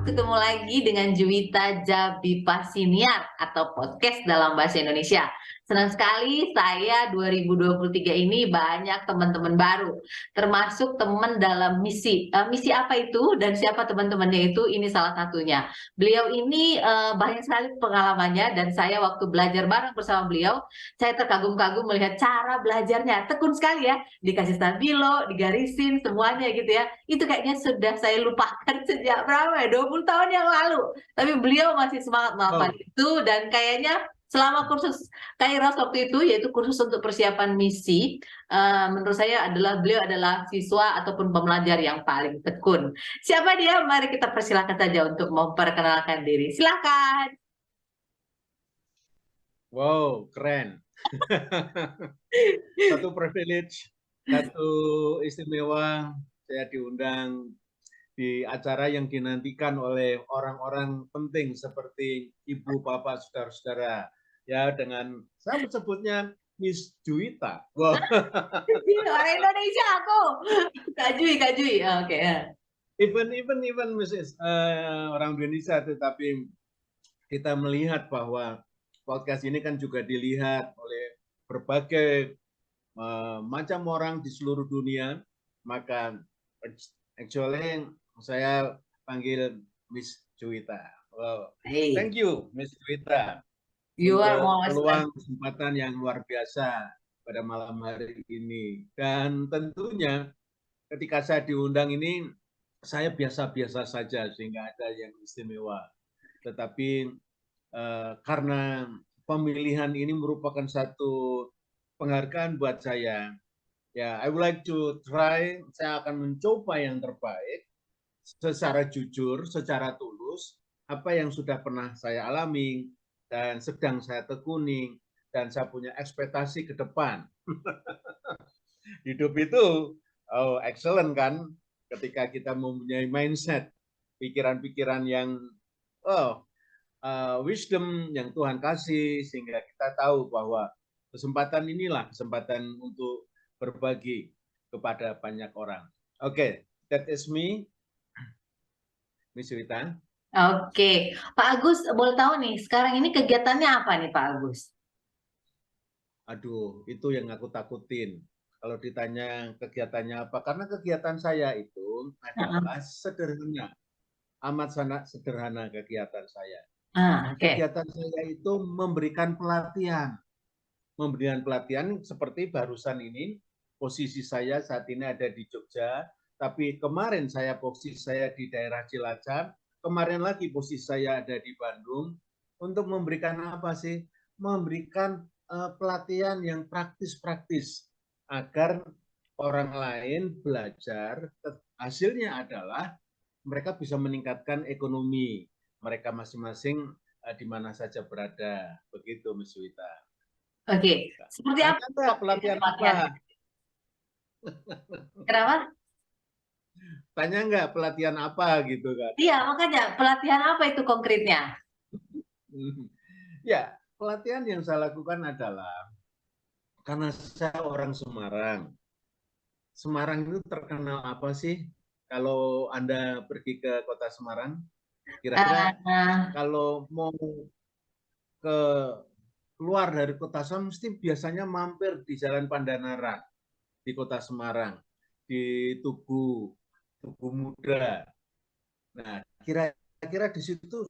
ketemu lagi dengan Juwita Jabipasiniar atau podcast dalam bahasa Indonesia. Senang sekali saya 2023 ini banyak teman-teman baru, termasuk teman dalam misi. Misi apa itu dan siapa teman-temannya itu? Ini salah satunya. Beliau ini banyak sekali pengalamannya dan saya waktu belajar bareng bersama beliau, saya terkagum-kagum melihat cara belajarnya. Tekun sekali ya, dikasih stabilo, digarisin semuanya gitu ya. Itu kayaknya sudah saya lupakan sejak berapa ya, 20 tahun yang lalu. Tapi beliau masih semangat melakukan Oh, itu dan kayaknya selama kursus Kairos waktu itu, yaitu kursus untuk persiapan misi, menurut saya beliau adalah siswa ataupun pembelajar yang paling tekun. Siapa dia? Mari kita persilakan saja untuk memperkenalkan diri. Silakan. wow, keren. Satu privilege, satu istimewa saya diundang di acara yang dinantikan oleh orang-orang penting seperti ibu, bapak, saudara-saudara. Ya, dengan saya sebutnya Miss Juwita. Wow. Orang Indonesia aku. Kak Jui, Kak Jui. Oke. Even Mrs. Orang Indonesia, tetapi kita melihat bahwa podcast ini kan juga dilihat oleh berbagai macam orang di seluruh dunia, maka actually saya panggil Miss Juwita. Wow. Hey, Thank you, Miss Juwita, you are untuk most peluang kesempatan yang luar biasa pada malam hari ini. Dan tentunya ketika saya diundang ini, saya biasa-biasa saja sehingga ada yang istimewa. Tetapi karena pemilihan ini merupakan satu penghargaan buat saya. Ya, I would like to try, saya akan mencoba yang terbaik secara jujur, secara tulus, apa yang sudah pernah saya alami dan sedang saya tekuni dan saya punya ekspektasi ke depan. Hidup itu excellent kan ketika kita mempunyai mindset, pikiran-pikiran yang oh, wisdom yang Tuhan kasih sehingga kita tahu bahwa kesempatan inilah kesempatan untuk berbagi kepada banyak orang. Oke, that is me, Miss Wita. Oke, Pak Agus, boleh tahu nih, sekarang ini kegiatannya apa nih Pak Agus? Aduh, itu yang aku takutin. Kalau ditanya kegiatannya apa, karena kegiatan saya itu adalah sederhana, amat sangat sederhana kegiatan saya. Oke. Kegiatan saya itu memberikan pelatihan seperti barusan ini, posisi saya saat ini ada di Jogja, tapi kemarin posisi saya di daerah Cilacap, kemarin lagi posisi saya ada di Bandung, untuk memberikan apa sih? Memberikan pelatihan yang praktis-praktis, agar orang lain belajar, hasilnya adalah mereka bisa meningkatkan ekonomi mereka masing-masing di mana saja berada. Begitu, Mas Wita. Oke, seperti apa Tanya enggak pelatihan apa? pelatihannya? Kenapa? Tanya enggak pelatihan apa gitu kan. Iya, makanya pelatihan apa itu konkretnya? Ya, pelatihan yang saya lakukan adalah karena saya orang Semarang. Semarang itu terkenal apa sih? Kalau Anda pergi ke kota Semarang, kira-kira Eh, kalau mau ke keluar dari kota Semarang mesti biasanya mampir di Jalan Pandanaran di kota Semarang, di Tugu Muda. Nah, kira-kira di situ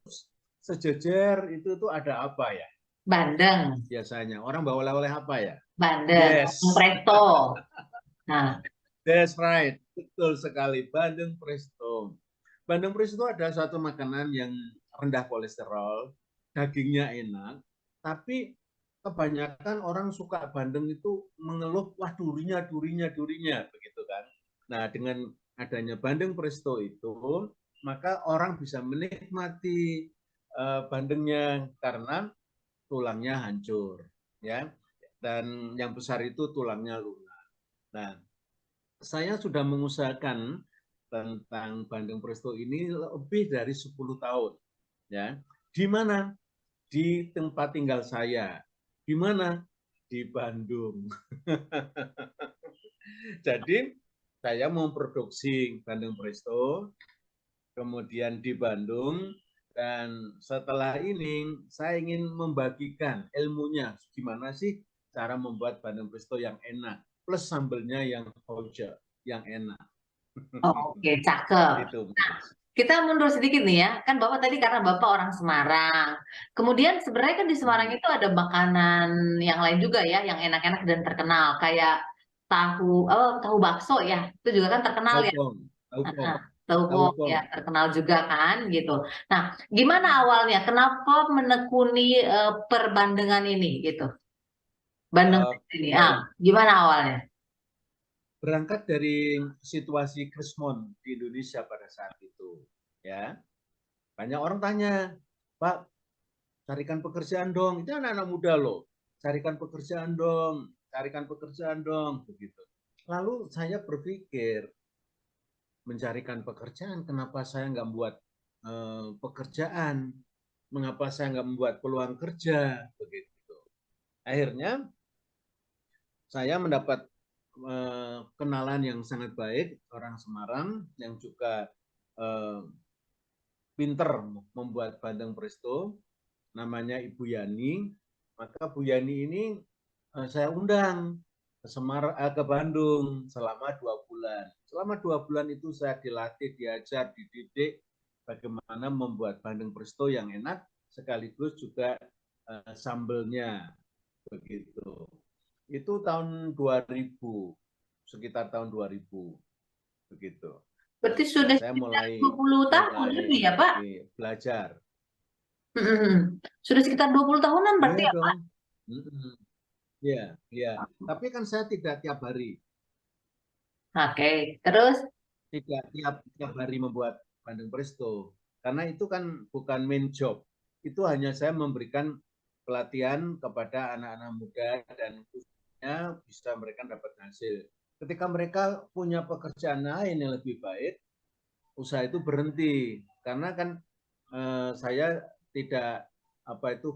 sejajar itu tuh ada apa ya? Bandeng, Biasanya orang bawa oleh-oleh apa ya? Bandeng, Yes, presto. Nah, that's right, betul sekali. Bandeng Presto. Bandeng Presto adalah suatu makanan yang rendah kolesterol, dagingnya enak, tapi kebanyakan orang suka bandeng itu mengeluh, wah durinya, begitu kan. Nah, dengan adanya bandeng presto itu, maka orang bisa menikmati bandengnya karena tulangnya hancur, ya. Dan yang besar itu tulangnya lunak. Nah, saya sudah mengusahakan tentang bandeng presto ini lebih dari 10 tahun, ya. Di mana? Di tempat tinggal saya. Di mana? Di Bandung. Jadi saya memproduksi bandeng presto kemudian di Bandung, dan setelah ini saya ingin membagikan ilmunya gimana sih cara membuat Bandeng Presto yang enak, plus sambelnya yang hoja, yang enak. Oke, cakep. Itu. Kita mundur sedikit nih ya, kan Bapak tadi karena Bapak orang Semarang. Kemudian sebenarnya kan di Semarang itu ada makanan yang lain juga ya, yang enak-enak dan terkenal kayak tahu bakso ya, itu juga kan terkenal ya. Taupong, taupong, Heeh, tahu pok taupong. ya terkenal juga kan gitu. Nah, gimana awalnya? Kenapa menekuni perbandengan ini gitu? Bandeng ini, Oke. gimana awalnya? Berangkat dari situasi Krismon di Indonesia pada saat itu, ya. Banyak orang tanya, Pak, carikan pekerjaan dong. Itu anak-anak muda loh. Carikan pekerjaan dong, carikan pekerjaan dong, begitu. Lalu saya berpikir, mencarikan pekerjaan, kenapa saya nggak buat pekerjaan? Mengapa saya nggak membuat peluang kerja? Begitu. Akhirnya saya mendapat kenalan yang sangat baik, orang Semarang yang juga pinter membuat bandeng presto, namanya Ibu Yani. Maka Bu Yani ini saya undang ke Bandung selama 2 bulan. Selama 2 bulan itu saya dilatih, diajar, dididik bagaimana membuat bandeng presto yang enak, sekaligus juga sambelnya begitu. Itu tahun 2000, sekitar tahun 2000 begitu. Berarti Nah, sudah saya sekitar mulai 20 tahun lebih ya, Pak? belajar. Sudah sekitar 20 tahunan berarti Iya ya, Pak? dong. Iya, iya. Tapi kan saya tidak tiap hari, Oke, terus tidak tiap hari membuat bandeng presto, karena itu kan bukan main job. Itu hanya saya memberikan pelatihan kepada anak-anak muda dan khususnya bisa mereka dapat hasil. Ketika mereka punya pekerjaan lain yang lebih baik, usaha itu berhenti karena kan saya tidak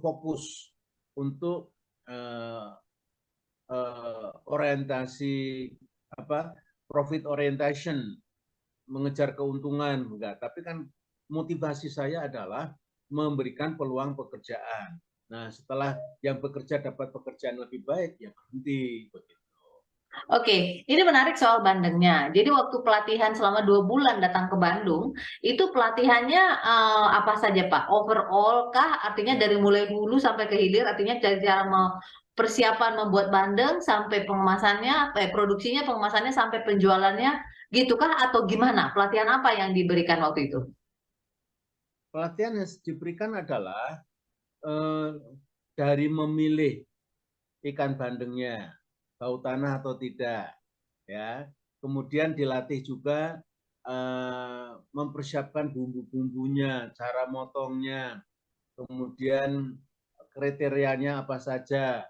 fokus untuk eh, orientasi profit orientation, mengejar keuntungan, enggak, tapi kan motivasi saya adalah memberikan peluang pekerjaan. Nah, setelah yang bekerja dapat pekerjaan lebih baik, ya berhenti begitu. oke, ini menarik soal bandengnya. Jadi waktu pelatihan selama 2 bulan datang ke Bandung, itu pelatihannya apa saja Pak? Overall kah? Artinya dari mulai hulu sampai ke hilir, artinya dari cara persiapan membuat bandeng sampai pengemasannya, produksinya, pengemasannya sampai penjualannya, gitu kah? Atau gimana? Pelatihan apa yang diberikan waktu itu? Pelatihan yang diberikan adalah eh, dari memilih ikan bandengnya, bau tanah atau tidak, ya. Kemudian dilatih juga mempersiapkan bumbu-bumbunya, cara motongnya, kemudian kriterianya apa saja,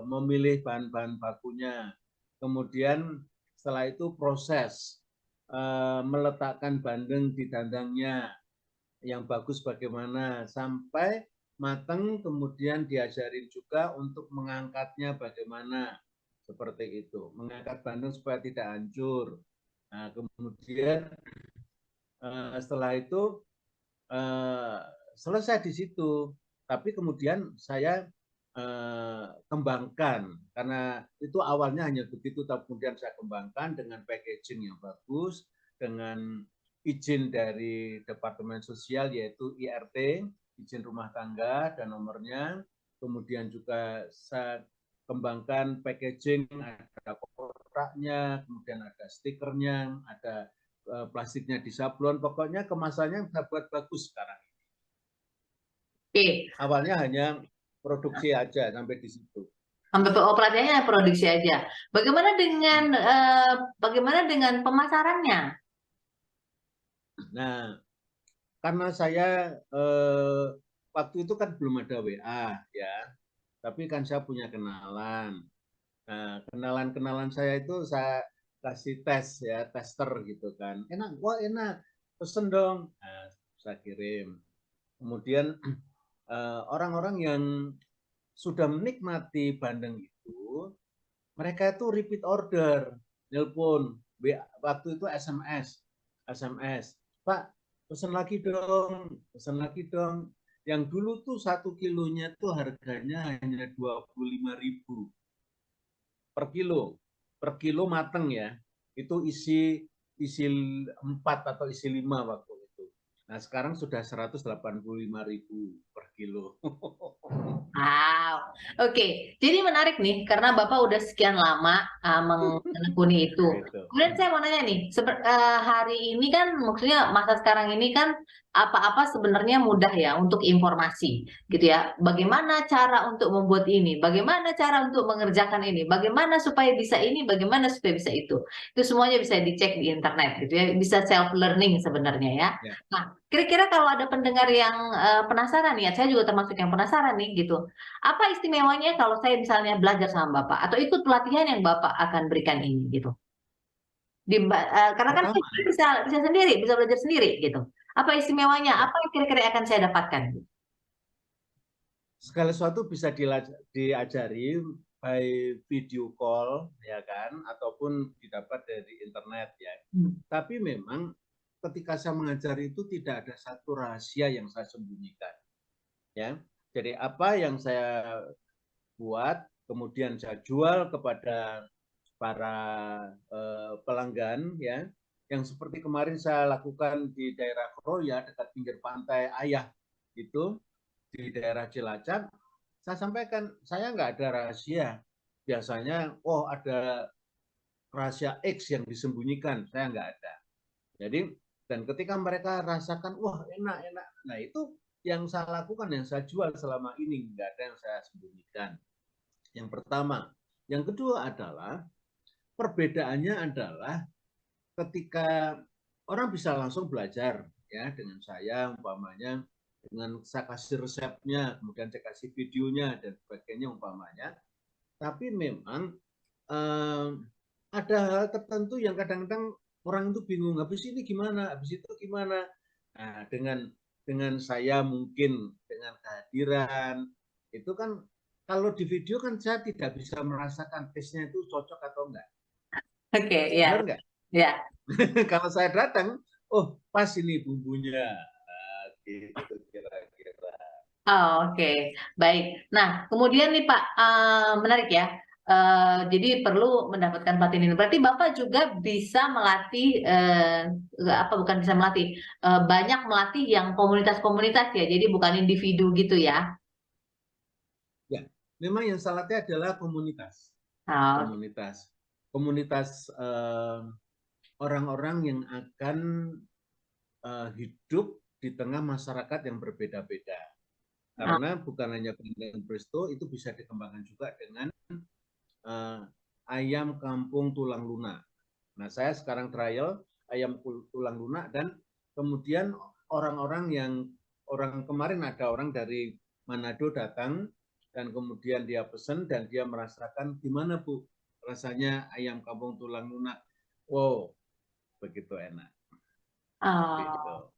memilih bahan-bahan bakunya, kemudian setelah itu proses meletakkan bandeng di dandangnya yang bagus bagaimana sampai matang, kemudian diajarin juga untuk mengangkatnya bagaimana, seperti itu, mengangkat bandeng supaya tidak hancur. Nah, kemudian setelah itu selesai di situ. Tapi kemudian saya kembangkan, karena itu awalnya hanya begitu, tapi kemudian saya kembangkan dengan packaging yang bagus, dengan izin dari Departemen Sosial yaitu IRT, izin rumah tangga dan nomornya. Kemudian juga saya kembangkan packaging, ada kotaknya, kemudian ada stikernya, ada plastiknya di sablon, pokoknya kemasannya saya buat bagus sekarang. Oke, Awalnya hanya produksi aja sampai di situ. sampai pelatihannya produksi aja. Bagaimana dengan pemasarannya? Nah, karena saya waktu itu kan belum ada WA ya, tapi kan saya punya kenalan. Nah, kenalan-kenalan saya itu saya kasih tes ya, tester gitu kan. Enak, wah enak, pesen dong. Nah, saya kirim. Kemudian orang-orang yang sudah menikmati bandeng itu, mereka itu repeat order, nelpon, waktu itu SMS, Pak, Pesan lagi dong, pesan lagi dong. Yang dulu tuh 1 kilonya tuh harganya hanya 25.000 per kilo mateng ya. Itu isi 4 atau isi 5 waktu itu. Nah sekarang sudah 185.000 per kilo. Wow, oke. Jadi menarik nih, karena Bapak udah sekian lama menekuni itu. Gitu. Kemudian saya mau nanya nih, hari ini kan, maksudnya masa sekarang ini kan apa-apa sebenarnya mudah ya untuk informasi, gitu ya. Bagaimana cara untuk membuat ini? Bagaimana cara untuk mengerjakan ini? Bagaimana supaya bisa ini? Bagaimana supaya bisa itu? Itu semuanya bisa dicek di internet, gitu ya. Bisa self learning sebenarnya ya. Ya. Nah, kira-kira kalau ada pendengar yang penasaran ya, saya juga termasuk yang penasaran nih gitu. Apa istimewanya kalau saya misalnya belajar sama Bapak atau ikut pelatihan yang Bapak akan berikan ini gitu? Karena kan saya Pertama, bisa bisa sendiri, bisa belajar sendiri gitu. Apa istimewanya? ya, Apa yang kira-kira akan saya dapatkan? segala sesuatu bisa diajari by video call ya kan, ataupun didapat dari internet ya. Hmm. Tapi memang ketika saya mengajar itu tidak ada satu rahasia yang saya sembunyikan ya. Jadi apa yang saya buat kemudian saya jual kepada para pelanggan ya, yang seperti kemarin saya lakukan di daerah Kroya dekat pinggir pantai Ayah itu di daerah Cilacap. Saya sampaikan saya nggak ada rahasia. Biasanya ada rahasia X yang disembunyikan, saya nggak ada. Jadi dan ketika mereka rasakan wah enak enak, nah itu yang saya lakukan, yang saya jual selama ini, nggak ada yang saya sembunyikan. Yang pertama. Yang kedua adalah perbedaannya adalah ketika orang bisa langsung belajar ya dengan saya umpamanya, dengan saya kasih resepnya, kemudian saya kasih videonya dan sebagainya umpamanya. Tapi memang eh, ada hal tertentu yang kadang-kadang orang itu bingung, habis ini gimana, habis itu gimana. Nah, dengan saya mungkin dengan kehadiran itu kan, kalau di video kan saya tidak bisa merasakan taste-nya itu cocok atau enggak. Oke, ya, Benar enggak? ya. Kalau saya datang, oh pas ini bumbunya. Nah, gitu kira-kira. Oh, oke, baik. Nah, kemudian nih Pak, menarik ya. Jadi perlu mendapatkan pelatihan ini. Berarti Bapak juga bisa melatih, apa bukan bisa melatih, banyak melatih yang komunitas-komunitas ya. Jadi bukan individu gitu ya. Ya, memang yang salatnya adalah komunitas. Oh, Komunitas. Komunitas orang-orang yang akan hidup di tengah masyarakat yang berbeda-beda. oh, Karena bukan hanya Bendungan Presto, itu bisa dikembangkan juga dengan uh, ayam kampung tulang lunak. Nah, saya sekarang trial ayam tulang lunak, dan kemudian orang-orang yang orang kemarin ada orang dari Manado datang dan kemudian dia pesen dan dia merasakan gimana Bu rasanya ayam kampung tulang lunak. Wow, begitu enak. Gitu. oh.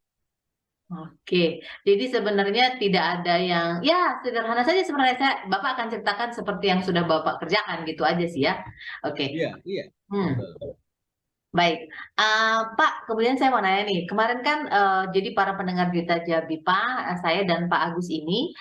Oke, jadi sebenarnya tidak ada yang, ya sederhana saja sebenarnya Bapak akan ceritakan seperti yang sudah Bapak kerjakan gitu aja sih ya. Oke. Iya, iya, Hmm. betul. Baik, Pak. Kemudian saya mau nanya nih, kemarin kan jadi para pendengar Berita Jabipa, saya dan Pak Agus ini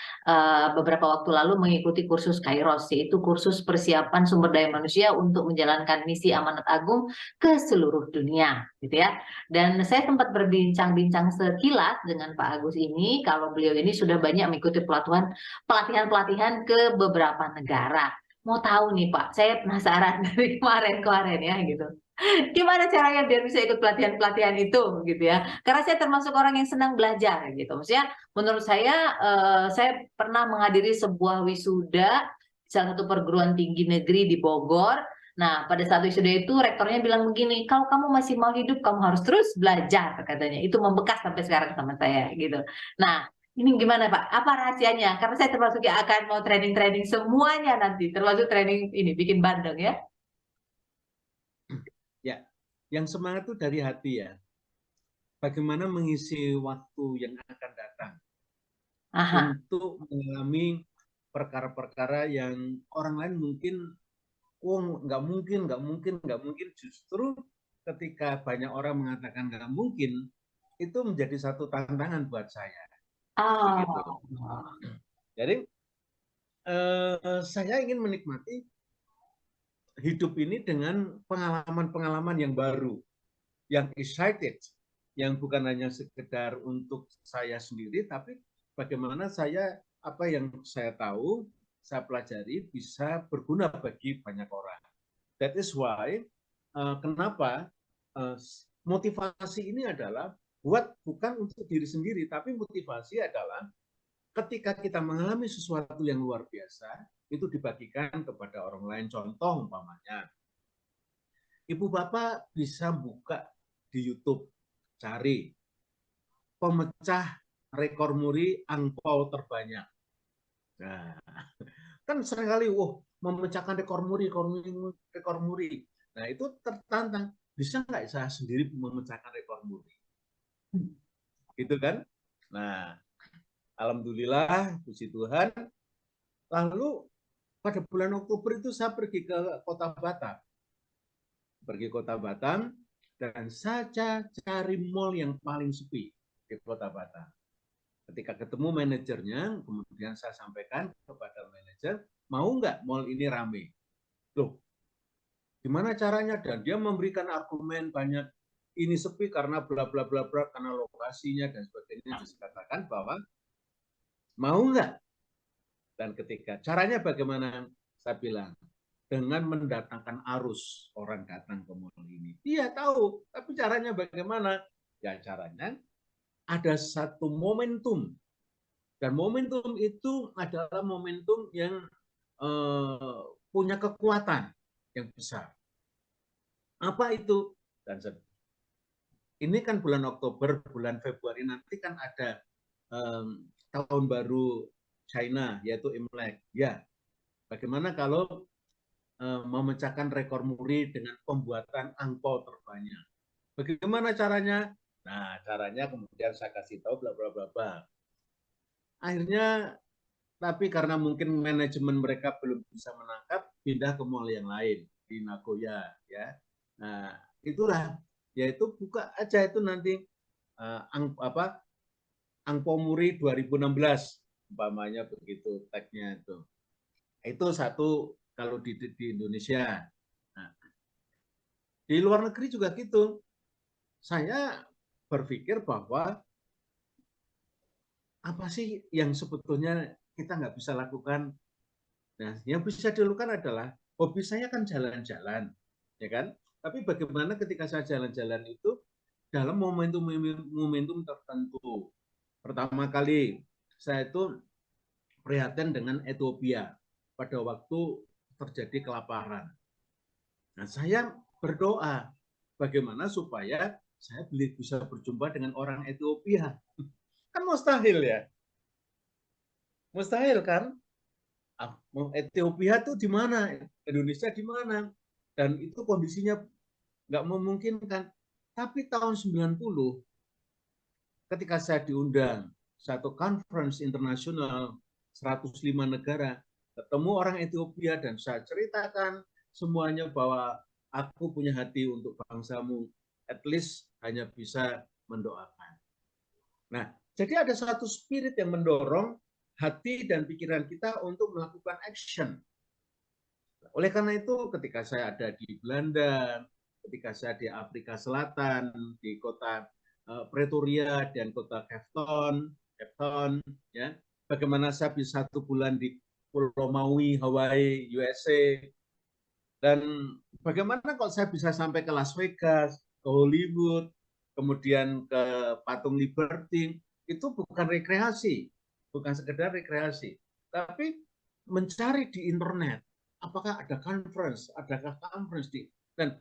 beberapa waktu lalu mengikuti kursus Kairos, yaitu kursus persiapan sumber daya manusia untuk menjalankan misi amanat agung ke seluruh dunia, gitu ya. Dan saya sempat berbincang-bincang sekilas dengan Pak Agus ini, kalau beliau ini sudah banyak mengikuti pelatihan-pelatihan ke beberapa negara. Mau tahu nih Pak, saya penasaran dari kemarin-kemarin ya gitu. Gimana caranya biar bisa ikut pelatihan-pelatihan itu gitu ya? Karena saya termasuk orang yang senang belajar gitu. Maksudnya menurut saya pernah menghadiri sebuah wisuda salah satu perguruan tinggi negeri di Bogor. Nah, pada saat wisuda itu rektornya bilang begini, kalau kamu masih mau hidup, kamu harus terus belajar katanya. Itu membekas sampai sekarang sama saya gitu. Nah, ini gimana Pak? Apa rahasianya? Karena saya termasuk yang akan mau training-training semuanya nanti, termasuk training ini bikin bandeng ya. Ya, yang semangat itu dari hati ya. Bagaimana mengisi waktu yang akan datang Aha. untuk mengalami perkara-perkara yang orang lain mungkin, oh nggak mungkin, nggak mungkin, nggak mungkin. Justru ketika banyak orang mengatakan nggak mungkin, itu menjadi satu tantangan buat saya. Begitu. Oh. Jadi saya ingin menikmati hidup ini dengan pengalaman-pengalaman yang baru, yang excited, yang bukan hanya sekedar untuk saya sendiri, tapi bagaimana saya apa yang saya tahu, saya pelajari bisa berguna bagi banyak orang. That is why kenapa motivasi ini adalah bukan untuk diri sendiri, tapi motivasi adalah ketika kita mengalami sesuatu yang luar biasa, itu dibagikan kepada orang lain. Contoh umpamanya, ibu bapak bisa buka di YouTube, cari pemecah rekor muri angpau terbanyak. Nah, kan seringkali, memecahkan rekor muri. Nah, itu tertantang. Bisa nggak saya sendiri memecahkan rekor muri? Gitu kan? Nah, alhamdulillah, puji Tuhan. Lalu pada bulan Oktober itu saya pergi ke kota Batam, dan saya cari mall yang paling sepi di kota Batam. Ketika ketemu manajernya, kemudian saya sampaikan kepada manajer, mau nggak mall ini rame? Loh, gimana caranya? Dan dia memberikan argumen banyak, ini sepi karena bla bla bla bla, karena lokasinya dan sebagainya. Dikatakan bahwa mau nggak? Dan ketika caranya bagaimana? Saya bilang, dengan mendatangkan arus orang datang ke mall ini. Iya tahu, tapi caranya bagaimana? Ya caranya ada satu momentum, dan momentum itu adalah momentum yang punya kekuatan yang besar. Apa itu? Dan ini kan bulan Oktober, bulan Februari nanti kan ada tahun baru China, yaitu Imlek. Ya, bagaimana kalau memecahkan rekor muri dengan pembuatan angpau terbanyak? Bagaimana caranya? Nah, caranya kemudian saya kasih tahu bla bla bla bla. Akhirnya, tapi karena mungkin manajemen mereka belum bisa menangkap, pindah ke mall yang lain di Nagoya, ya. Nah, itulah, yaitu buka aja itu nanti Angpo Muri 2016, umpamanya begitu tagnya itu. Itu satu kalau di Indonesia. Nah, di luar negeri juga gitu. Saya berpikir bahwa apa sih yang sebetulnya kita nggak bisa lakukan. Nah, yang bisa dilakukan adalah hobi saya kan jalan-jalan, ya kan? Tapi bagaimana ketika saya jalan-jalan itu dalam momentum tertentu. Pertama kali saya itu prihatin dengan Ethiopia pada waktu terjadi kelaparan. Nah, saya berdoa bagaimana supaya saya bisa berjumpa dengan orang Ethiopia. Kan mustahil ya? Mustahil kan? Ethiopia tuh di mana? Indonesia di mana? Dan itu kondisinya nggak memungkinkan. Tapi tahun 90, ketika saya diundang satu conference internasional 105 negara, ketemu orang Ethiopia dan saya ceritakan semuanya bahwa aku punya hati untuk bangsamu, at least hanya bisa mendoakan. Nah, jadi ada satu spirit yang mendorong hati dan pikiran kita untuk melakukan action. Oleh karena itu, ketika saya ada di Belanda, ketika saya di Afrika Selatan, di kota Pretoria dan kota Cape Town, ya, bagaimana saya bisa 1 bulan di Pulau Maui, Hawaii, USA, dan bagaimana kalau saya bisa sampai ke Las Vegas, ke Hollywood, kemudian ke Patung Liberty, itu bukan rekreasi, bukan sekedar rekreasi, tapi mencari di internet, apakah ada adakah conference dan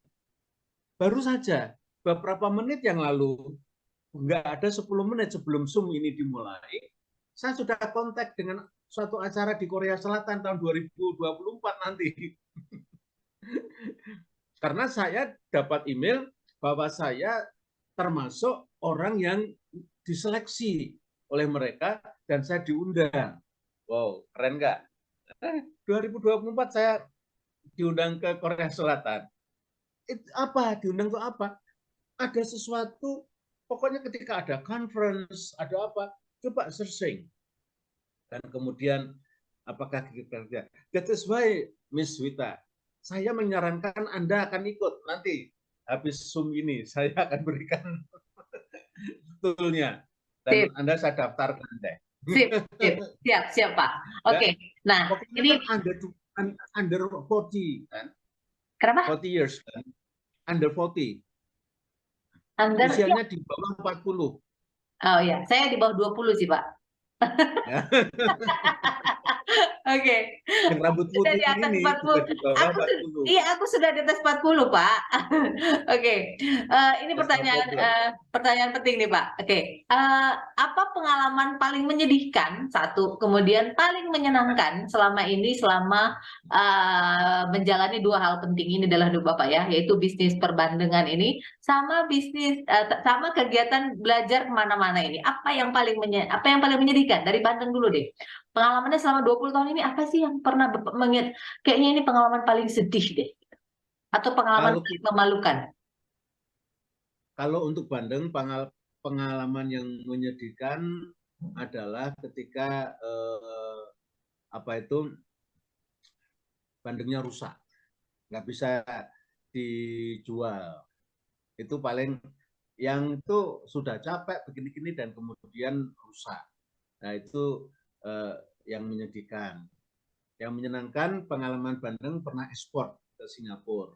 baru saja beberapa menit yang lalu, nggak ada 10 menit sebelum Zoom ini dimulai, saya sudah kontak dengan suatu acara di Korea Selatan tahun 2024 nanti. Karena saya dapat email bahwa saya termasuk orang yang diseleksi oleh mereka dan saya diundang. Wow, keren nggak? 2024 saya diundang ke Korea Selatan. Apa? Diundang ke apa? Ada sesuatu Pokoknya ketika ada conference, ada apa, coba searching. Dan kemudian apakah kita, that is why Miss Wita, saya menyarankan Anda akan ikut nanti habis Zoom ini, saya akan berikan toolnya dan Sip, Anda saya daftarkan deh. siap Pak. Ya, Oke, nah pokoknya ini kan under 40 kan, kenapa? 40 years kan, under 40, Under, ya. usianya di bawah 40. Oh ya, saya di bawah 20 sih Pak. Ya. Oke. Yang rambut Sudah putih di atas ini 40. juga di bawah Aku sudah, 40. iya aku sudah di atas 40, Pak. Oke. Ini That's no problem. pertanyaan penting nih, Pak. Oke. Apa pengalaman paling menyedihkan satu, kemudian paling menyenangkan selama ini selama menjalani dua hal penting ini adalah dua Bapak ya, yaitu bisnis perbandengan ini sama bisnis sama kegiatan belajar kemana-mana ini. Apa yang paling menyedihkan dari Bandeng dulu deh. Pengalamannya selama 20 tahun ini apa sih yang pernah kayaknya ini pengalaman paling sedih deh atau pengalaman Kalau paling memalukan? kalau untuk Bandeng, pengalaman yang menyedihkan adalah ketika apa itu bandengnya rusak, nggak bisa dijual. Itu paling yang itu sudah capek begini-gini dan kemudian rusak. Nah itu yang menyedihkan. Yang menyenangkan pengalaman Bandeng pernah ekspor ke Singapura,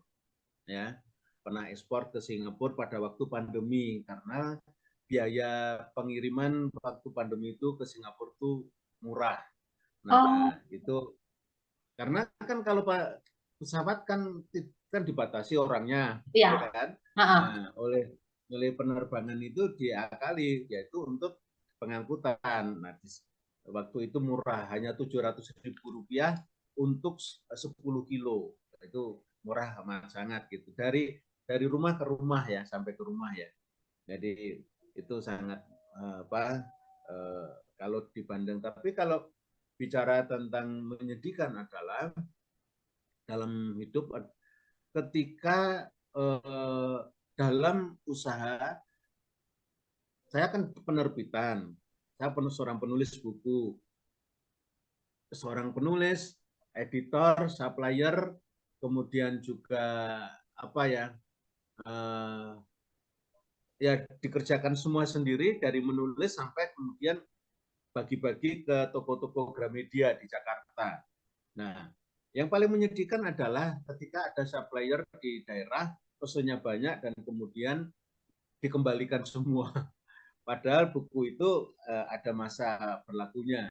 ya pernah ekspor ke Singapura pada waktu pandemi karena biaya pengiriman waktu pandemi itu ke Singapura itu murah. Oh, Nah itu karena kan kalau pesawat kan dibatasi orangnya, ya iya. kan? Heeh. Nah, oleh penerbangan itu diakali yaitu untuk pengangkutan. Nah, waktu itu murah, hanya Rp700.000 untuk 10 kilo. Itu murah amat sangat gitu. Dari rumah ke rumah ya, sampai ke rumah ya. Jadi itu sangat apa kalau dibanding. Tapi kalau bicara tentang menyedihkan adalah dalam hidup ketika dalam usaha saya kan penerbitan, saya seorang penulis buku, seorang penulis, editor, supplier, kemudian juga apa ya ya dikerjakan semua sendiri dari menulis sampai kemudian bagi-bagi ke toko-toko Gramedia di Jakarta. Nah, yang paling menyedihkan adalah ketika ada supplier di daerah, pesennya banyak dan kemudian dikembalikan semua. Padahal buku itu ada masa berlakunya,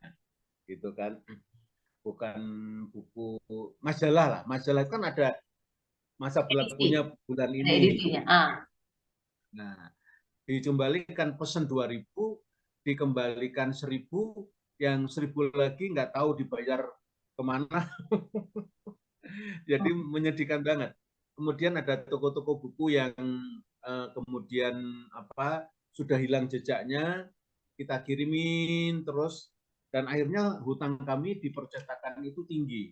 gitu kan. Bukan buku majalah lah. Majalah kan ada masa Edisi. berlakunya bulan Ada ini. edisinya. Ah. Nah, dikembalikan pesen 2.000, dikembalikan 1.000, yang 1.000 lagi nggak tahu dibayar kemana. Jadi menyedihkan banget. Kemudian ada toko-toko buku yang kemudian apa sudah hilang jejaknya, kita kirimin terus dan akhirnya hutang kami di percetakan itu tinggi.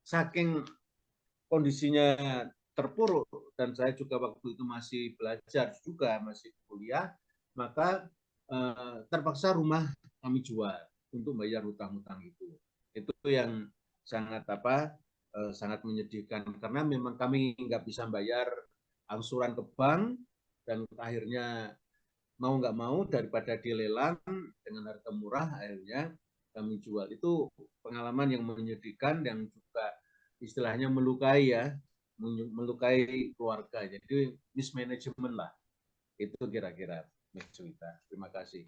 Saking kondisinya terpuruk dan saya juga waktu itu masih belajar juga, masih kuliah, maka terpaksa rumah kami jual untuk bayar hutang-hutang itu. Itu yang sangat sangat menyedihkan karena memang kami nggak bisa bayar angsuran ke bank dan akhirnya mau nggak mau daripada dilelang dengan harga murah akhirnya kami jual. Itu pengalaman yang menyedihkan yang juga istilahnya melukai ya, melukai keluarga. Jadi mismanagement lah. Itu kira-kira Mbak Juwita. Terima kasih.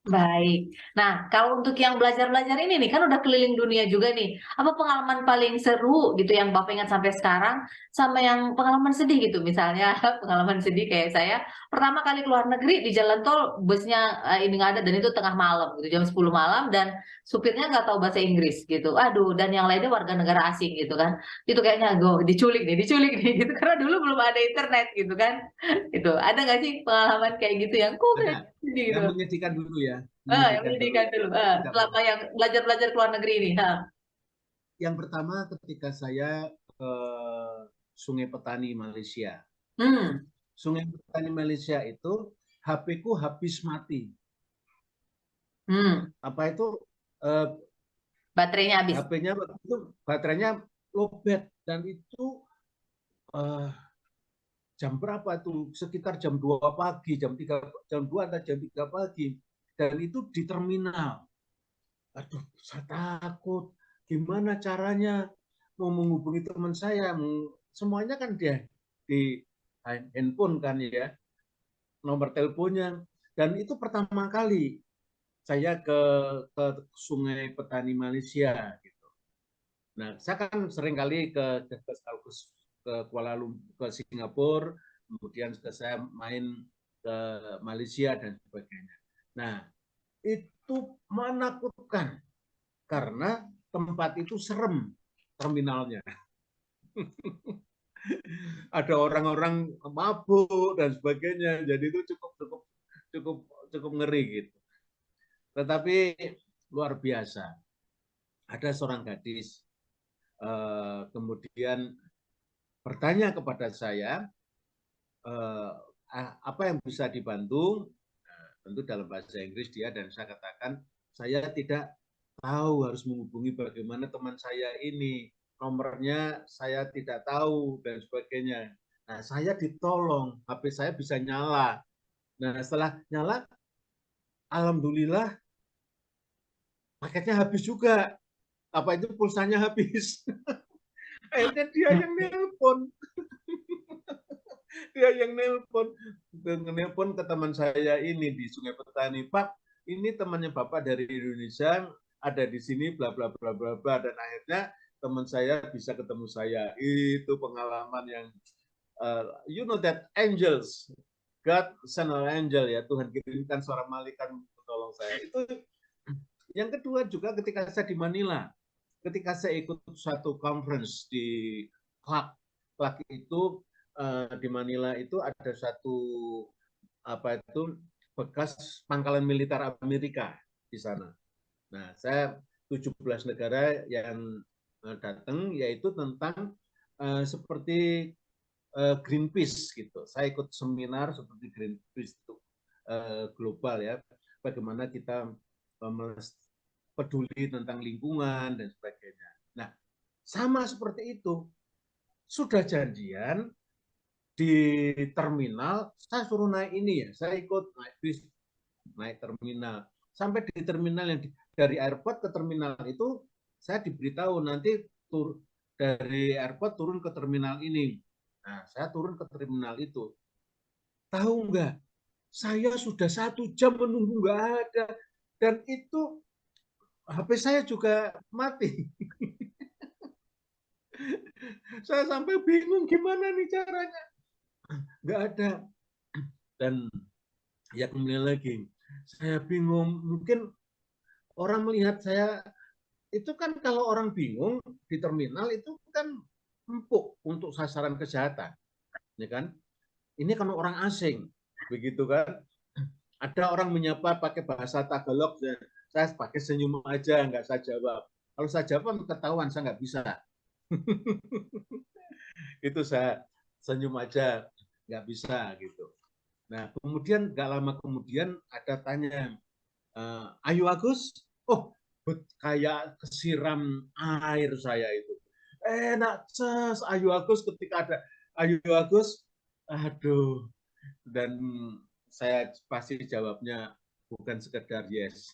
Baik. Nah, kalau untuk yang belajar-belajar ini nih, kan udah keliling dunia juga nih. Apa pengalaman paling seru gitu yang Bapak ingat sampai sekarang, sama yang pengalaman sedih gitu. Misalnya pengalaman sedih kayak saya, pertama kali keluar negeri di jalan tol, busnya ini nggak ada, dan itu tengah malam gitu, jam 10 malam, dan supirnya nggak tahu bahasa Inggris gitu. Aduh, dan yang lainnya warga negara asing gitu kan. Itu kayaknya gue diculik nih gitu. Karena dulu belum ada internet gitu kan. Itu, ada nggak sih pengalaman kayak gitu yang kayak Ada. sedih gitu? Yang menyedihkan dulu ya. Yang Menyedihkan dulu pendidikan ya. dulu. Tapi tidak Selama yang belajar-belajar ke luar negeri ini. yang pertama ketika saya ke Sungai Petani Malaysia. Hmm. Sungai Petani Malaysia itu HP-ku habis mati. Hmm, Apa itu eh, baterainya habis. HP-nya itu baterainya lowbat dan itu eh, jam berapa tuh? Sekitar jam 2 pagi, jam 2 atau jam 3 pagi. Dan itu di terminal. Aduh, saya takut. Gimana caranya mau menghubungi teman saya? Semuanya kan dia di handphone kan ya, nomor teleponnya. Dan itu pertama kali saya ke Sungai Petani Malaysia gitu. Nah, saya kan sering kali ke Kuala Lumpur, ke Singapura, kemudian saya main ke Malaysia dan sebagainya. Nah, itu menakutkan karena tempat itu serem terminalnya. Ada orang-orang mabuk dan sebagainya. Jadi itu cukup cukup cukup cukup ngeri gitu. Tetapi luar biasa. Ada seorang gadis kemudian bertanya kepada saya apa yang bisa dibantu. Tentu dalam bahasa Inggris dia, dan saya katakan saya tidak tahu harus menghubungi bagaimana teman saya ini, nomornya saya tidak tahu dan sebagainya. Nah, saya ditolong, HP saya bisa nyala. Nah, setelah nyala, alhamdulillah paketnya habis juga. Apa itu, pulsanya habis. Akhirnya dia yang nelpon. Dia yang nelpon ke teman saya ini di Sungai Petani. Pak, ini temannya Bapak dari Indonesia, ada di sini, bla bla bla bla bla. Dan akhirnya teman saya bisa ketemu saya. Itu pengalaman yang you know that angels, God send an angel ya, Tuhan kirimkan seorang malaikat menolong saya. Itu yang kedua juga ketika saya di Manila, ketika saya ikut suatu conference di Clark. Clark itu di Manila itu ada satu apa itu bekas pangkalan militer Amerika di sana. Nah, saya 17 negara yang datang, yaitu tentang seperti Greenpeace gitu. Saya ikut seminar seperti Greenpeace itu global ya, bagaimana kita peduli tentang lingkungan dan sebagainya. Nah, sama seperti itu. Sudah janjian di terminal, saya suruh naik ini ya, saya ikut naik bis, naik terminal. Sampai di terminal yang dari airport ke terminal itu, saya diberitahu nanti dari airport turun ke terminal ini. Nah, saya turun ke terminal itu. Tahu nggak? Saya sudah 1 jam menunggu nggak ada. Dan itu HP saya juga mati. Saya sampai bingung gimana nih caranya. Nggak ada. Dan ya kembali lagi, saya bingung. Mungkin orang melihat saya, itu kan kalau orang bingung di terminal itu kan empuk untuk sasaran kejahatan. Ya kan? Ini kan orang asing. Begitu kan? Ada orang menyapa pakai bahasa Tagalog, saya pakai senyum aja, nggak saya jawab. Kalau saya jawab ketahuan, saya nggak bisa. Itu saya senyum aja, nggak bisa gitu. Nah, kemudian nggak lama kemudian ada tanya, Ayu Agus, oh kayak kesiram air saya itu. Enak ces, Ayu Agus, ketika ada Ayu Agus, aduh, dan saya pasti jawabnya bukan sekedar yes.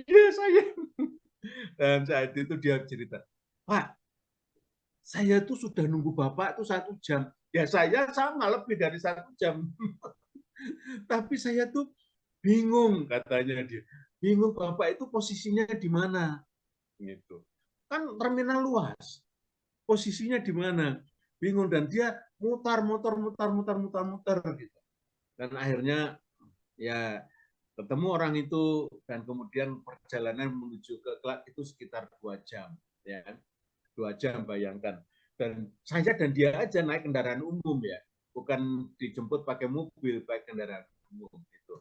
Yes, saya. Dan saat itu dia cerita, Pak, saya tuh sudah nunggu Bapak tuh 1 jam. Ya saya sama lebih dari 1 jam. Tapi saya tuh bingung, katanya dia. Bingung Bapak itu posisinya di mana. Gitu. Kan terminal luas. Posisinya di mana? Bingung, dan dia mutar mutar gitu. Dan akhirnya ya ketemu orang itu, dan kemudian perjalanan menuju ke Kelak itu sekitar 2 jam, ya, 2 jam bayangkan. Dan saya dan dia aja naik kendaraan umum ya, bukan dijemput pakai mobil, pakai kendaraan umum itu.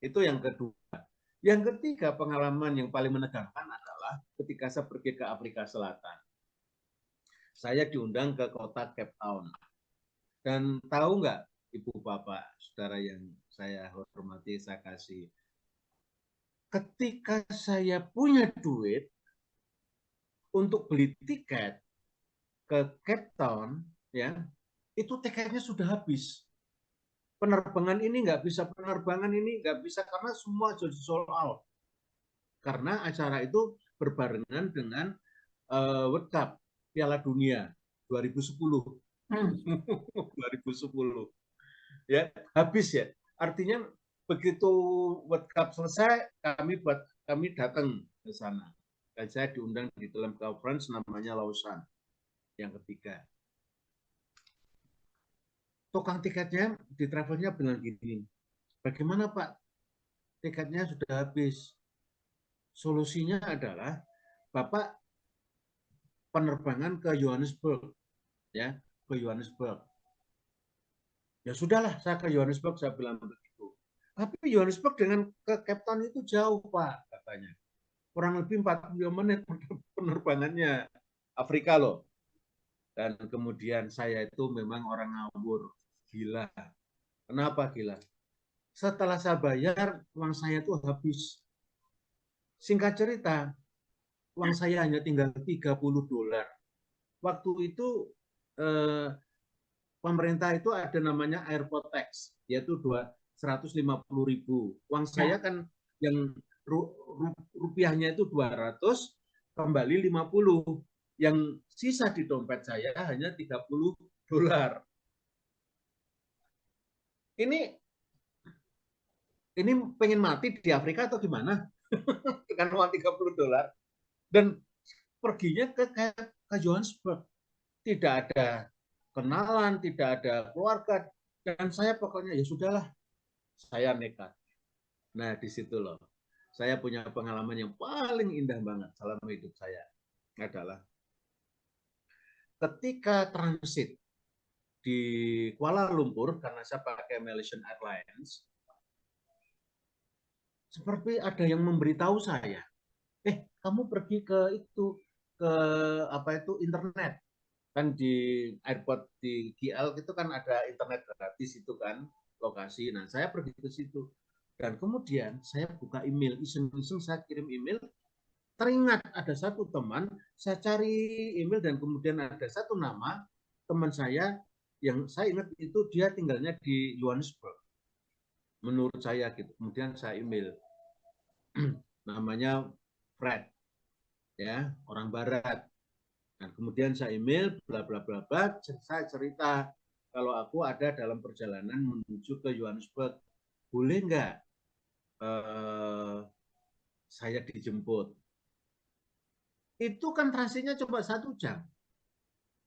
Itu yang kedua. Yang ketiga, pengalaman yang paling menegangkan adalah ketika saya pergi ke Afrika Selatan. Saya diundang ke kota Cape Town. Dan tahu nggak, Ibu Bapak, saudara yang saya hormati, saya kasih. Ketika saya punya duit untuk beli tiket ke Cape Town, ya, itu tiketnya sudah habis. Penerbangan ini nggak bisa, karena semua jadi sold out. Karena acara itu berbarengan dengan World Cup Piala Dunia 2010. 2010. Ya, habis ya. Artinya begitu World Cup selesai, kami datang ke sana. Dan saya diundang di dalam conference namanya Lausanne yang ketiga. Tukang tiketnya di travelnya bilang gini, bagaimana Pak? Tiketnya sudah habis. Solusinya adalah Bapak penerbangan ke Johannesburg, ya, ke Johannesburg. Ya sudahlah, saya ke Johannesburg, saya bilang begitu. Tapi Johannesburg dengan ke Cape Town itu jauh, Pak, katanya. Kurang lebih 40 menit penerbangannya. Afrika loh. Dan kemudian saya itu memang orang ngawur, gila. Kenapa gila? Setelah saya bayar, uang saya itu habis. Singkat cerita, uang saya hanya tinggal $30. Waktu itu pemerintah itu ada namanya airport tax, yaitu 150.000. Uang saya kan yang rupiahnya itu 200, kembali 50. Yang sisa di dompet saya hanya $30. Ini pengen mati di Afrika atau gimana? Dengan uang $30. Dan perginya ke Johannesburg. Tidak ada kenalan, tidak ada keluarga. Dan saya pokoknya ya sudahlah, saya nekat. Nah, di situ loh. Saya punya pengalaman yang paling indah banget selama hidup saya. Adalah ketika transit di Kuala Lumpur, karena saya pakai Malaysian Airlines, seperti ada yang memberitahu saya, kamu pergi ke itu, ke apa itu, internet. Kan di airport di KL itu kan ada internet gratis itu kan, lokasi. Nah, saya pergi ke situ. Dan kemudian saya buka email, iseng-iseng saya kirim email, teringat ada satu teman, saya cari email dan kemudian ada satu nama teman saya yang saya ingat itu dia tinggalnya di Johannesburg. Menurut saya gitu. Kemudian saya email. Namanya Fred. Ya, orang barat. Dan kemudian saya email bla bla bla bla, saya cerita kalau aku ada dalam perjalanan menuju ke Johannesburg. Boleh nggak saya dijemput? Itu kan transitnya cuma 1 jam.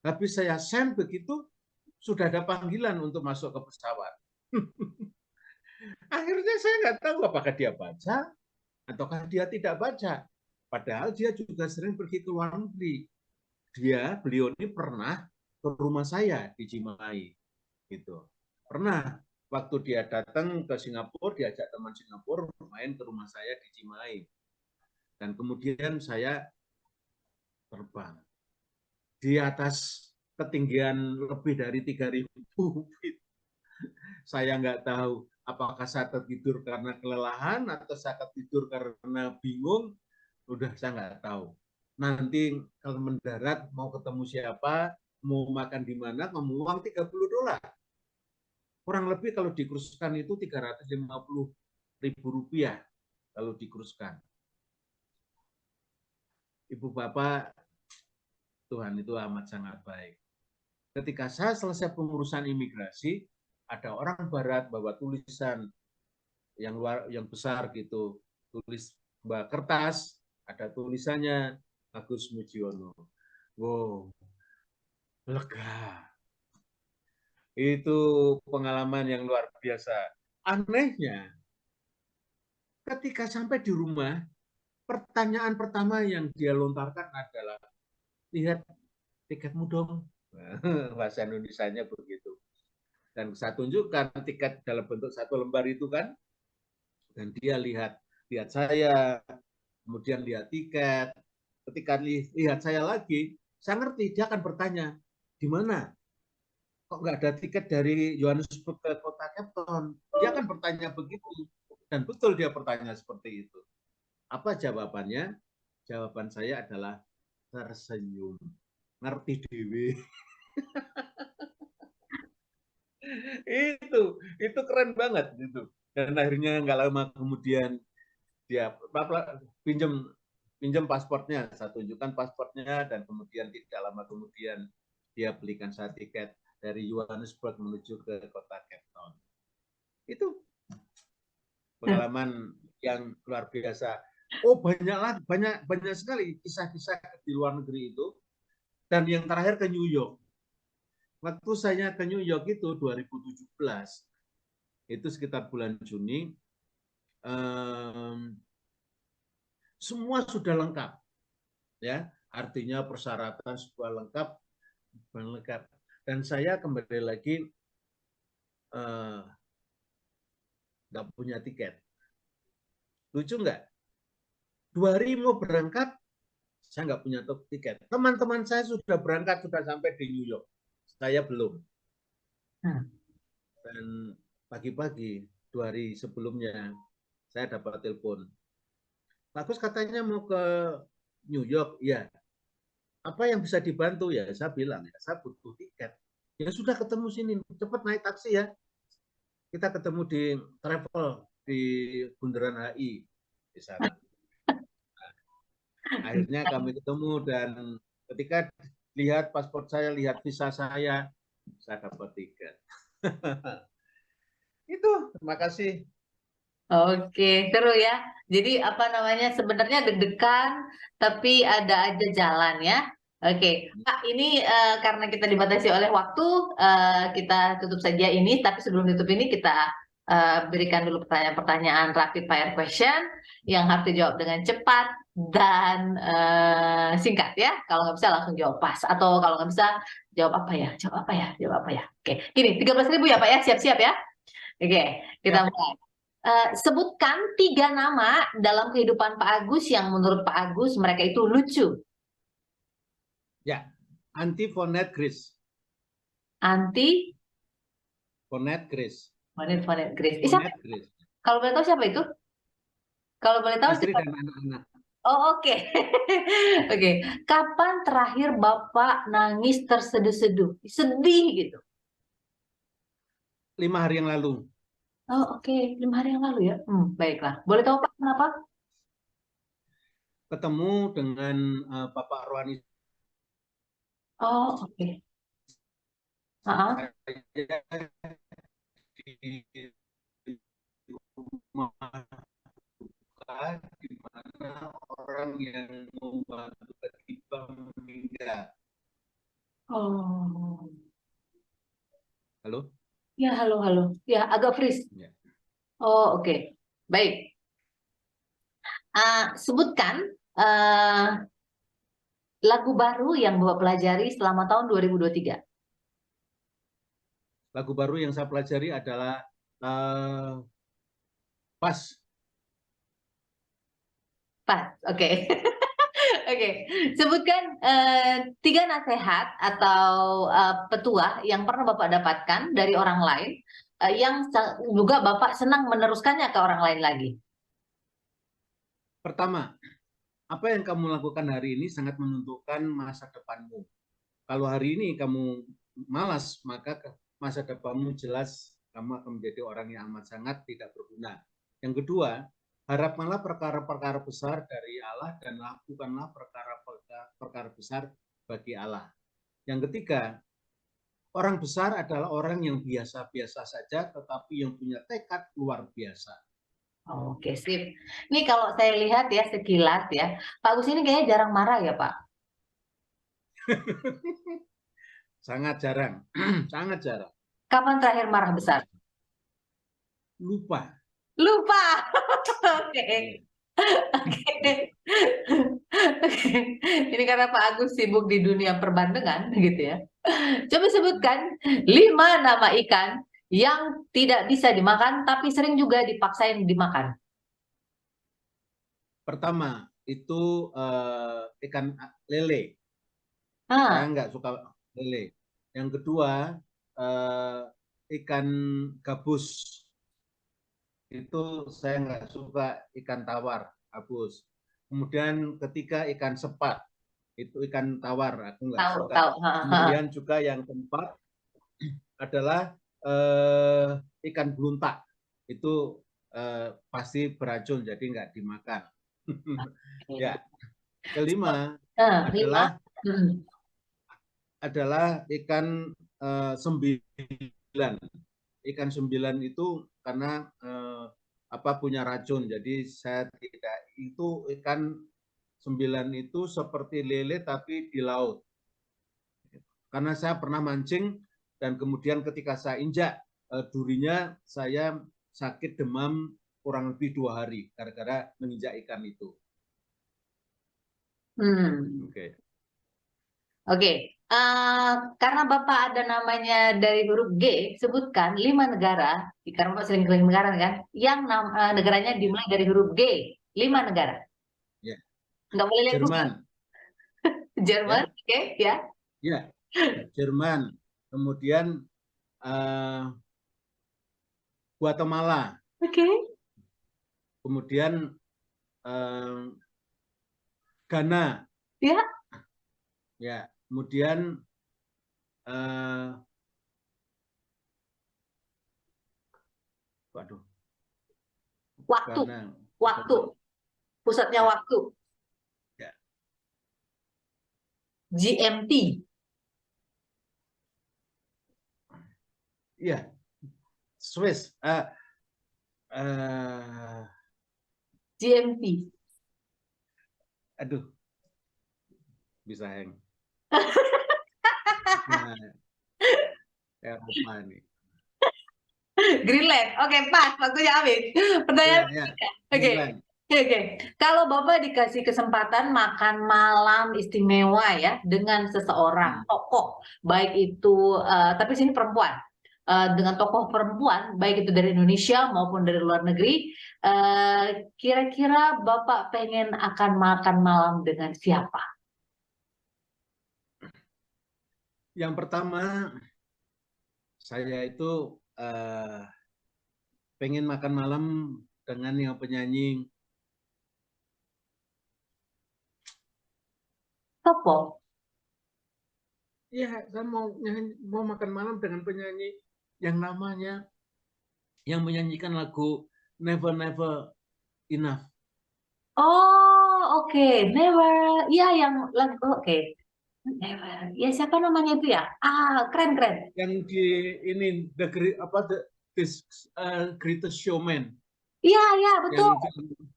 Habis saya send begitu, sudah ada panggilan untuk masuk ke pesawat. Akhirnya saya nggak tahu apakah dia baca ataukah dia tidak baca. Padahal dia juga sering pergi ke luar negeri. Beliau ini pernah ke rumah saya di Cimahi, gitu. Pernah waktu dia datang ke Singapura, diajak teman Singapura main ke rumah saya di Cimahi. Dan kemudian saya terbang di atas ketinggian lebih dari 3.000 feet. Saya nggak tahu apakah saya tertidur karena kelelahan atau saya tertidur karena bingung. Udah saya nggak tahu. Nanti kalau mendarat mau ketemu siapa, mau makan di mana, ngomong uang $30. Kurang lebih kalau dikuruskan itu 350.000 rupiah kalau dikuruskan. Ibu Bapak, Tuhan itu amat sangat baik. Ketika saya selesai pengurusan imigrasi, ada orang barat bawa tulisan yang besar gitu, tulis kertas, ada tulisannya Agus Mujiono. Wow, lega. Itu pengalaman yang luar biasa. Anehnya, ketika sampai di rumah, pertanyaan pertama yang dia lontarkan adalah, lihat tiketmu dong. Bahasa Indonesianya begitu. Dan saya tunjukkan tiket dalam bentuk satu lembar itu kan, dan dia lihat saya, kemudian lihat tiket. Ketika lihat saya lagi, saya ngerti dia akan bertanya, di mana? kok nggak ada tiket dari Johannesburg ke kota Cape Town? Dia kan bertanya begitu. Dan betul dia bertanya seperti itu. Apa jawabannya? Jawaban saya adalah tersenyum. Ngerti dewe. itu keren banget gitu. Dan akhirnya nggak lama kemudian dia pinjam pinjam paspornya, saya tunjukkan paspornya, dan kemudian tidak lama kemudian dia belikan saya tiket dari Johannesburg menuju ke kota Cape Town. Itu pengalaman yang luar biasa. Oh, banyak sekali kisah-kisah di luar negeri itu. Dan yang terakhir ke New York. Waktu saya ke New York itu 2017, itu sekitar bulan Juni, semua sudah lengkap, ya, artinya persyaratan semua lengkap. Dan saya kembali lagi nggak punya tiket. Lucu nggak? 2 hari mau berangkat, saya nggak punya tiket. Teman-teman saya sudah berangkat, sudah sampai di New York. Saya belum. Dan pagi-pagi, 2 hari sebelumnya, saya dapat telepon. Bagus, katanya mau ke New York. Ya, apa yang bisa dibantu ya? Saya bilang, ya, saya butuh tiket. Ya sudah, ketemu sini, cepat naik taksi ya. Kita ketemu di travel di Bundaran HI di sana. Akhirnya kami ketemu, dan ketika lihat paspor saya, lihat visa saya dapat tiket. Itu, terima kasih. Oke, seru ya. Jadi apa namanya, sebenarnya deg-degan tapi ada aja jalan ya. Oke, Pak, ini karena kita dibatasi oleh waktu, kita tutup saja ini. Tapi sebelum tutup ini kita berikan dulu pertanyaan-pertanyaan rapid fire question yang harus dijawab dengan cepat dan singkat ya. Kalau nggak bisa langsung jawab pas, atau kalau nggak bisa jawab apa ya? Jawab apa ya? Jawab apa ya? Oke, gini 13.000 ya Pak ya, siap-siap ya. Oke, kita Ya. mulai. Sebutkan 3 nama dalam kehidupan Pak Agus yang menurut Pak Agus mereka itu lucu. Ya, Anti Fonet Grace. Anti, Fonet Grace. Fonet Grace. Siapa? Fonet Grace. Kalau boleh tahu siapa itu? Kalau boleh tahu Istri siapa? dan anak-anak. Oh, oke. Oke. Kapan terakhir Bapak nangis terseduh-seduh? Sedih gitu. 5 hari yang lalu. Oh, oke. 5 hari yang lalu ya. Baiklah. Boleh tahu Pak kenapa? Ketemu dengan Bapak Rohani Oh, oke. di rumah duka, di mana orang yang membantu kita meninggal. Oh. Halo? Ya, halo, halo. Ya, agak freeze. Ya. Oh, oke. Baik. Sebutkan lagu baru yang Bapak pelajari selama tahun 2023. Lagu baru yang saya pelajari adalah Pas. Pas, oke. Oke. Sebutkan 3 nasihat atau petuah yang pernah Bapak dapatkan dari orang lain yang juga Bapak senang meneruskannya ke orang lain lagi. Pertama, apa yang kamu lakukan hari ini sangat menentukan masa depanmu. Kalau hari ini kamu malas, maka masa depanmu jelas kamu akan menjadi orang yang amat sangat tidak berguna. Yang kedua, harapkanlah perkara-perkara besar dari Allah dan lakukanlah perkara-perkara besar bagi Allah. Yang ketiga, orang besar adalah orang yang biasa-biasa saja tetapi yang punya tekad luar biasa. Oke, sip. Ini kalau saya lihat ya sekilas ya, Pak Agus ini kayaknya jarang marah ya, Pak? Sangat jarang, sangat jarang. Kapan terakhir marah besar? Lupa. Lupa. Oke. Oke. Ini karena Pak Agus sibuk di dunia perbandengan gitu ya. Coba sebutkan 5 nama ikan yang tidak bisa dimakan tapi sering juga dipaksain dimakan. Pertama, itu ikan lele. Saya nggak suka lele. Yang kedua, ikan gabus. Itu saya nggak suka ikan tawar, gabus. Kemudian ketika ikan sepat, itu ikan tawar, aku nggak Tahu, suka. tahu. Kemudian juga yang keempat adalah ikan beluntak. Itu pasti beracun, jadi nggak dimakan. Ya, kelima Lima. adalah ikan sembilan. Ikan sembilan itu karena punya racun, jadi saya tidak. Itu ikan sembilan itu seperti lele tapi di laut. Karena saya pernah mancing dan kemudian ketika saya injak durinya, saya sakit demam kurang lebih 2 hari gara-gara menginjak ikan itu. Oke. Karena Bapak ada namanya dari huruf G, sebutkan 5 negara, karena Bapak sering keliling negara kan, yang negaranya dimulai dari huruf G, 5 negara. Ya. Nggak boleh lihat Jerman. Jerman, ya. oke, ya. Ya, Jerman. Kemudian Guatemala. Oke. Kemudian Ghana. Ya. Ya, kemudian waktu. Ghana. Waktu. Pusatnya ya. waktu. Ya. GMT. Iya. Swiss. GMT. Aduh. Bisa hang. Nah, Eropa nih. Greenland. Oke, pas. Waktunya habis. Pertanyaan Greenland. Oke. Kalau Bapak dikasih kesempatan makan malam istimewa ya dengan seseorang tokoh, baik itu tapi sini perempuan, dengan tokoh perempuan, baik itu dari Indonesia maupun dari luar negeri, kira-kira Bapak pengen akan makan malam dengan siapa? Yang pertama, saya itu pengen makan malam dengan yang penyanyi. Topo? Ya, saya mau makan malam dengan penyanyi yang namanya, yang menyanyikan lagu Never Never Enough. Oh, oke. Never. Ya, yang lagu, oke. Never. Ya, siapa namanya itu ya? Keren. Yang di ini This Greatest Showman. Iya, betul. Yang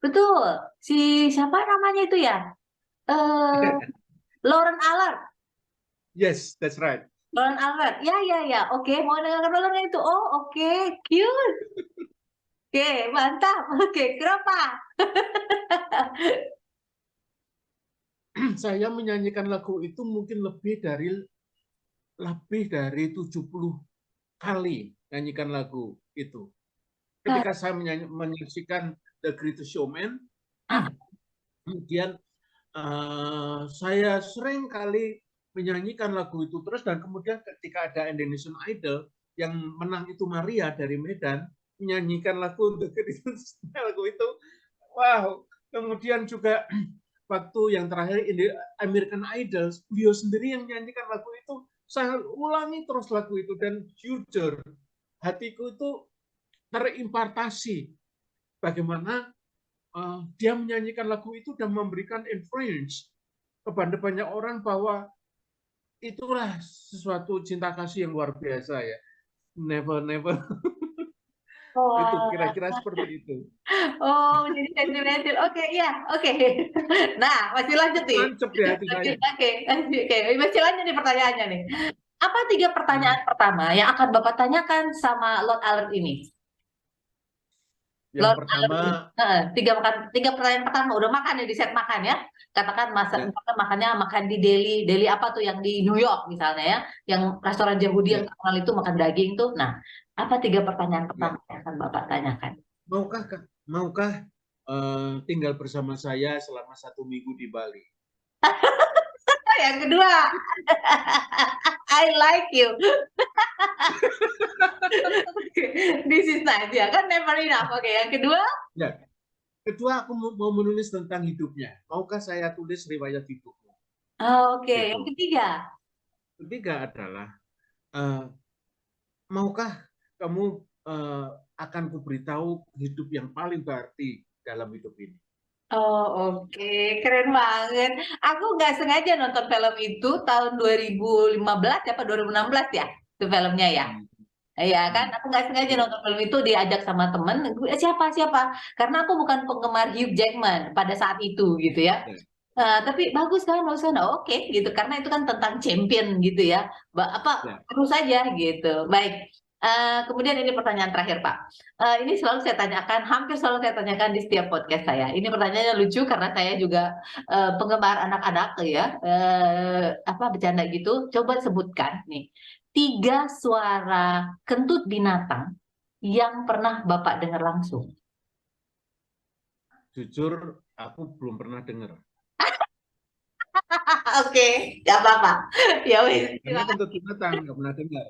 Betul. Si siapa namanya itu ya? Lauren Allard. Yes, that's right. Lauren Allard. Ya. Oke, mau dengarkan Lauren itu. Oh, oke. Cute. Oke, mantap. Oke, kenapa? Saya menyanyikan lagu itu mungkin lebih dari 70 kali nyanyikan lagu itu. Ketika saya menyaksikan The Greatest Showman, kemudian saya sering kali menyanyikan lagu itu terus, dan kemudian ketika ada Indonesian Idol yang menang itu Maria dari Medan menyanyikan lagu The Greatest lagu itu, wow. Kemudian juga waktu yang terakhir American Idol, beliau sendiri yang menyanyikan lagu itu, saya ulangi terus lagu itu, dan jujur hatiku itu terimpartasi bagaimana dia menyanyikan lagu itu dan memberikan influence kepada banyak orang bahwa itulah sesuatu cinta kasih yang luar biasa ya. Never. Itu kira-kira seperti itu. Oh, jadi sentimental. Oke. Nah, masih lanjut nih. Nancep di hati saya. Oke. Masih lanjut nih pertanyaannya nih. Apa 3 pertanyaan pertama yang akan Bapak tanyakan sama Lord Allard ini? Yang pertama, 3 pertanyaan pertama. Udah makan ya, di set makan ya. Katakan makan di Delhi apa tuh yang di New York misalnya ya, yang restoran Yahudi yang terkenal itu makan daging tuh. Nah, apa 3 pertanyaan pertama yang akan Bapak tanyakan? Maukah tinggal bersama saya selama 1 minggu di Bali? Yang kedua, I like you. This is nice ya kan, never enough. Oke, yang kedua. Ya, kedua aku mau menulis tentang hidupnya. Maukah saya tulis riwayat hidupmu? Oke, Gitu. yang ketiga. Ketiga adalah maukah kamu akan kuberitahu hidup yang paling berarti dalam hidup ini? Oh, oke, keren banget. Aku nggak sengaja nonton film itu tahun 2015 apa 2016 ya, itu filmnya ya. Iya kan, aku nggak sengaja nonton film itu diajak sama temen. Siapa? Karena aku bukan penggemar Hugh Jackman pada saat itu gitu ya. Tapi bagus kan, oke gitu. Karena itu kan tentang champion gitu ya. Terus saja gitu. Baik. Kemudian ini pertanyaan terakhir Pak. Ini selalu saya tanyakan, hampir selalu saya tanyakan di setiap podcast saya. Ini pertanyaannya lucu karena saya juga penggemar anak-anak ya. Bercanda gitu. Coba sebutkan nih 3 suara kentut binatang yang pernah Bapak dengar langsung. Jujur, aku belum pernah dengar. Oke, nggak apa-apa. Ya wes, Karena kentut binatang nggak pernah dengar.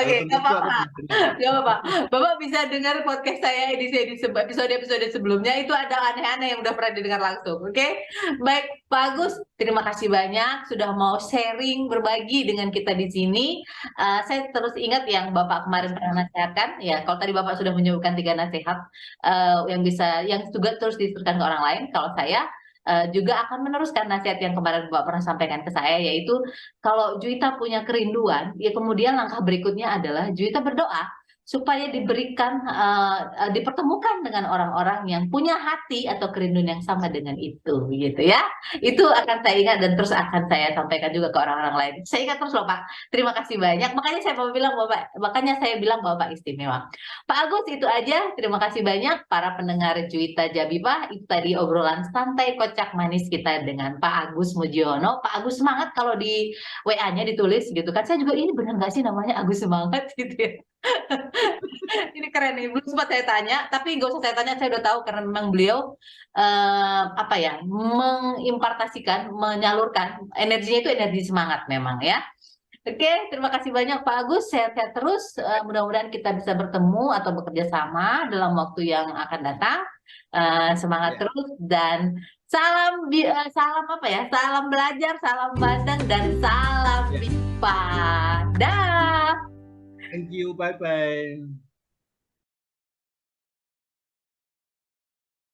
Oke, nggak apa-apa. Aku pernah dengar. Nggak apa-apa. Bapak bisa dengar podcast saya di episode sebelumnya, itu ada aneh-aneh yang udah pernah didengar langsung. Oke? Baik, Pak Agus, terima kasih banyak sudah mau sharing, berbagi dengan kita di sini. Saya terus ingat yang Bapak kemarin pernah nasihatkan, ya kalau tadi Bapak sudah menyebutkan 3 nasihat yang juga terus diteruskan ke orang lain, kalau saya juga akan meneruskan nasihat yang kemarin Bapak pernah sampaikan ke saya, yaitu kalau Juwita punya kerinduan, ya kemudian langkah berikutnya adalah Juwita berdoa supaya dipertemukan dengan orang-orang yang punya hati atau kerinduan yang sama dengan itu, gitu ya. Itu akan saya ingat dan terus akan saya sampaikan juga ke orang-orang lain. Saya ingat terus loh Pak. Terima kasih banyak. Makanya saya bilang Bapak istimewa. Pak Agus, itu aja. Terima kasih banyak para pendengar Juwita Jabibah. Itu tadi obrolan santai kocak manis kita dengan Pak Agus Mujiono. Pak Agus semangat kalau di WA-nya ditulis gitu kan. Saya juga ini benar nggak sih namanya Agus semangat gitu ya. Ini keren nih, belum sempat saya tanya, tapi nggak usah saya tanya, saya udah tahu karena memang beliau mengimpartasikan, menyalurkan energinya itu energi semangat memang ya. Oke, terima kasih banyak Pak Agus, sehat-sehat terus. Mudah-mudahan kita bisa bertemu atau bekerja sama dalam waktu yang akan datang. Semangat terus dan salam salam belajar, salam bandeng dan salam BIPA. Dah. Thank you, bye-bye.